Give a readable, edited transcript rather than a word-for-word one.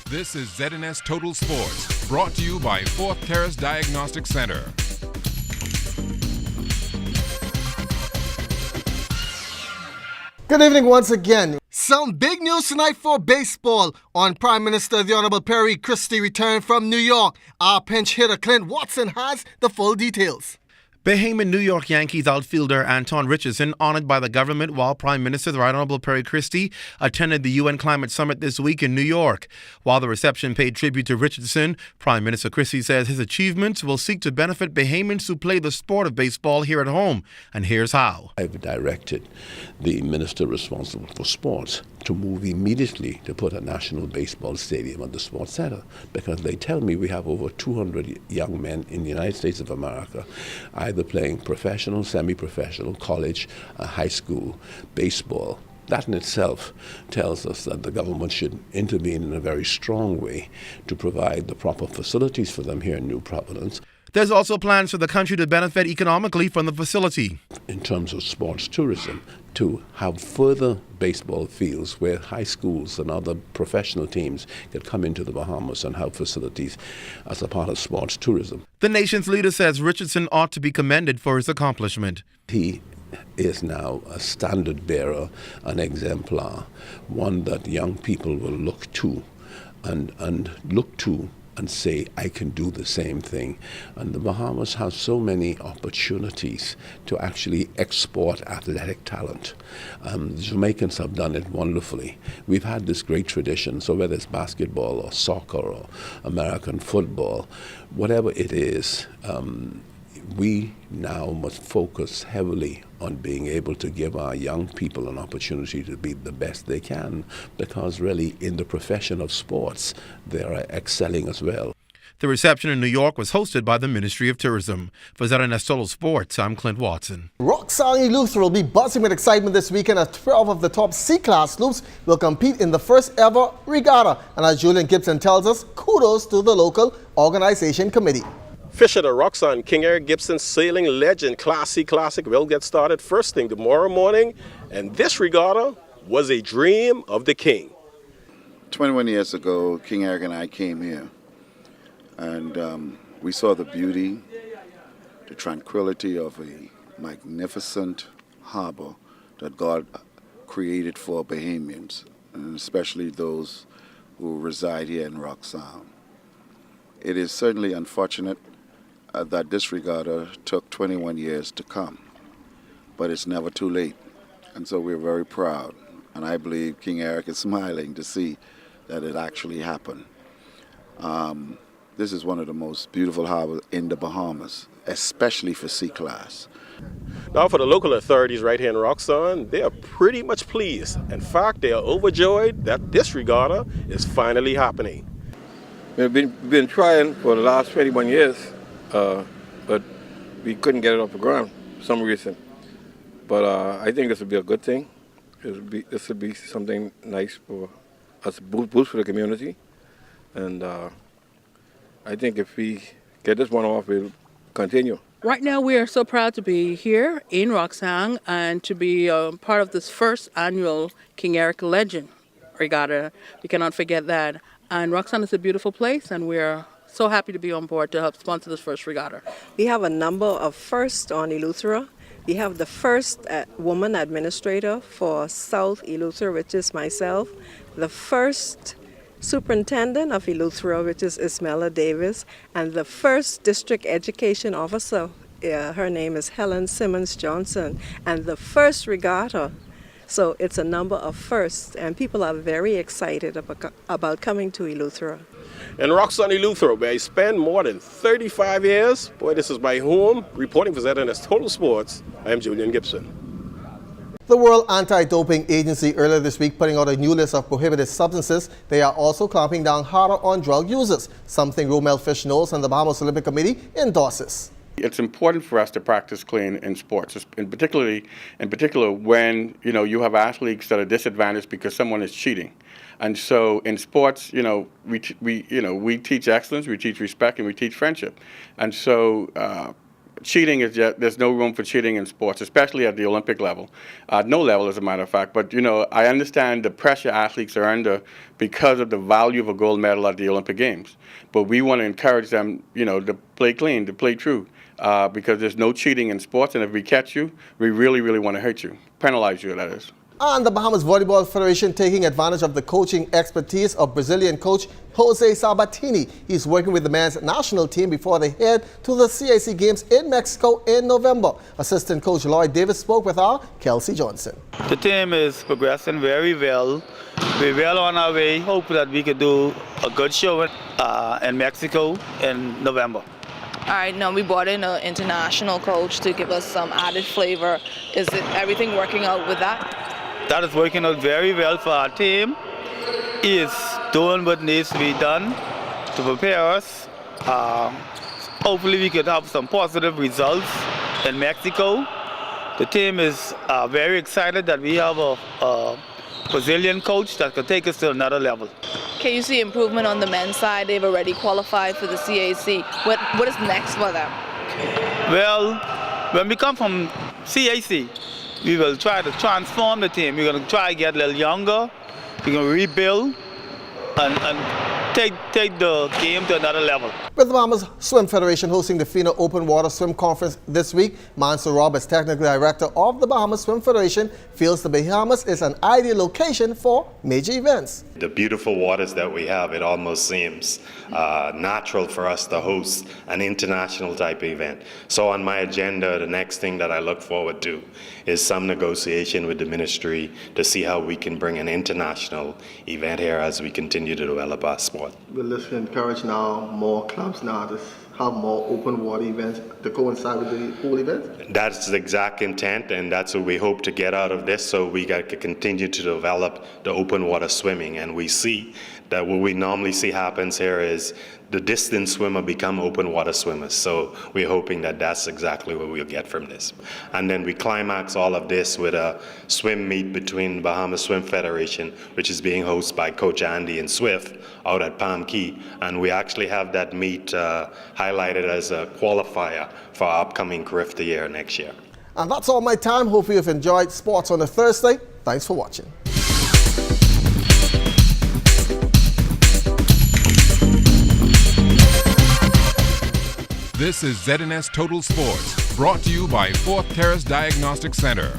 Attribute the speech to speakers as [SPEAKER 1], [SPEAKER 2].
[SPEAKER 1] This is ZNS Total Sports, brought to you by Fourth Terrace Diagnostic Center.
[SPEAKER 2] Good evening once again. Some big news tonight for baseball. On Prime Minister the Honorable Perry Christie returned from New York. Our pinch hitter Clint Watson has the full details.
[SPEAKER 3] Bahamian New York Yankees outfielder Anton Richardson honored by the government while Prime Minister the Right Honorable Perry Christie attended the UN Climate Summit this week in New York. While the reception paid tribute to Richardson, Prime Minister Christie says his achievements will seek to benefit Bahamians who play the sport of baseball here at home. And here's how.
[SPEAKER 4] I've directed the minister responsible for sports to move immediately to put a national baseball stadium at the Sports Center, because they tell me we have over 200 young men in the United States of America either playing professional, semi-professional, college, high school baseball. That in itself tells us that the government should intervene in a very strong way to provide the proper facilities for them here in New Providence.
[SPEAKER 3] There's also plans for the country to benefit economically from the facility.
[SPEAKER 4] In terms of sports tourism, to have further baseball fields where high schools and other professional teams can come into the Bahamas and have facilities as a part of sports tourism.
[SPEAKER 3] The nation's leader says Richardson ought to be commended for his accomplishment.
[SPEAKER 4] He is now a standard bearer, an exemplar, one that young people will look to and say, I can do the same thing. And the Bahamas have so many opportunities to actually export athletic talent. The Jamaicans have done it wonderfully. We've had this great tradition, so whether it's basketball or soccer or American football, whatever it is, we now must focus heavily on being able to give our young people an opportunity to be the best they can, because really in the profession of sports, they are excelling as well.
[SPEAKER 3] The reception in New York was hosted by the Ministry of Tourism. For ZNS Total Sports, I'm Clint Watson.
[SPEAKER 2] Roxanne Eleuthera will be buzzing with excitement this weekend as 12 of the top C-class sloops will compete in the first ever regatta. And as Julian Gibson tells us, kudos to the local organization committee.
[SPEAKER 5] Fisher the Roxanne King Eric Gibson sailing legend Class C Classic will get started first thing tomorrow morning, and this regatta was a dream of the king.
[SPEAKER 6] 21 years ago, King Eric and I came here, and we saw the beauty, the tranquility of a magnificent harbor that God created for Bahamians, and especially those who reside here in Roxanne. It is certainly unfortunate that this regatta took 21 years to come, but it's never too late, and so we're very proud, and I believe King Eric is smiling to see that it actually happened. This is one of the most beautiful harbors in the Bahamas, especially for C-class.
[SPEAKER 5] Now for the local authorities right here in Roxanne, they are pretty much pleased. In fact, they are overjoyed that this regatta is finally happening.
[SPEAKER 7] We've been trying for the last 21 years, but we couldn't get it off the ground for some reason. But I think this would be a good thing. This would be something nice for us, boost for the community. And I think if we get this one off, we'll continue.
[SPEAKER 8] Right now, we are so proud to be here in Roxanne and to be part of this first annual King Eric Legend Regatta. We cannot forget that. And Roxanne is a beautiful place, and we're so happy to be on board to help sponsor this first regatta.
[SPEAKER 9] We have a number of firsts on Eleuthera. We have the first woman administrator for South Eleuthera, which is myself, the first superintendent of Eleuthera, which is Ismella Davis, and the first district education officer, her name is Helen Simmons Johnson, and the first regatta. So it's a number of firsts, and people are very excited about coming to Eleuthera.
[SPEAKER 5] In Roxanne, Eleuthera, where I spent more than 35 years, boy, this is my home. Reporting for ZNS Total Sports, I am Julian Gibson.
[SPEAKER 2] The World Anti-Doping Agency earlier this week putting out a new list of prohibited substances. They are also clamping down harder on drug users, something Romel Fish-Knowles and the Bahamas Olympic Committee endorses.
[SPEAKER 10] It's important for us to practice clean in sports, in particular when you have athletes that are disadvantaged because someone is cheating. And so in sports, we teach excellence, we teach respect, and we teach friendship. And so cheating is just, there's no room for cheating in sports, especially at the Olympic level. No level, as a matter of fact. But, I understand the pressure athletes are under because of the value of a gold medal at the Olympic Games. But we want to encourage them, to play clean, to play true, because there's no cheating in sports. And if we catch you, we really, really want to hurt you, penalize you, that is.
[SPEAKER 2] And the Bahamas Volleyball Federation taking advantage of the coaching expertise of Brazilian coach Jose Sabatini. He's working with the men's national team before they head to the CIC Games in Mexico in November. Assistant coach Lloyd Davis spoke with our Kelsey Johnson.
[SPEAKER 11] The team is progressing very well. We're well on our way. Hope that we could do a good show in Mexico in November.
[SPEAKER 12] All right, now we brought in an international coach to give us some added flavor. Is everything working out with that?
[SPEAKER 11] That is working out very well for our team. He is doing what needs to be done to prepare us. Hopefully we could have some positive results in Mexico. The team is very excited that we have a Brazilian coach that could take us to another level.
[SPEAKER 12] Can you see improvement on the men's side? They've already qualified for the CAC. What is next for them?
[SPEAKER 11] Well, when we come from CAC, we will try to transform the team. We're going to try to get a little younger. We're going to rebuild and take the game to another level.
[SPEAKER 2] With the Bahamas Swim Federation hosting the FINA Open Water Swim Conference this week, Mansour Roberts, technical director of the Bahamas Swim Federation, feels the Bahamas is an ideal location for major events.
[SPEAKER 13] The beautiful waters that we have, it almost seems natural for us to host an international type event. So on my agenda, the next thing that I look forward to is some negotiation with the ministry to see how we can bring an international event here as we continue to develop our sport.
[SPEAKER 2] Will this encourage now more clubs now to have more open water events to coincide with the pool events?
[SPEAKER 13] That's the exact intent, and that's what we hope to get out of this, so we can continue to develop the open water swimming. And we see that what we normally see happens here is the distance swimmer become open water swimmers. So we're hoping that that's exactly what we'll get from this. And then we climax all of this with a swim meet between Bahamas Swim Federation, which is being hosted by Coach Andy and Swift out at Palm Key. And we actually have that meet highlighted as a qualifier for our upcoming CRIF the year next year.
[SPEAKER 2] And that's all my time. Hope you've enjoyed sports on a Thursday. Thanks for watching.
[SPEAKER 1] This is ZNS Total Sports, brought to you by Fourth Terrace Diagnostic Center.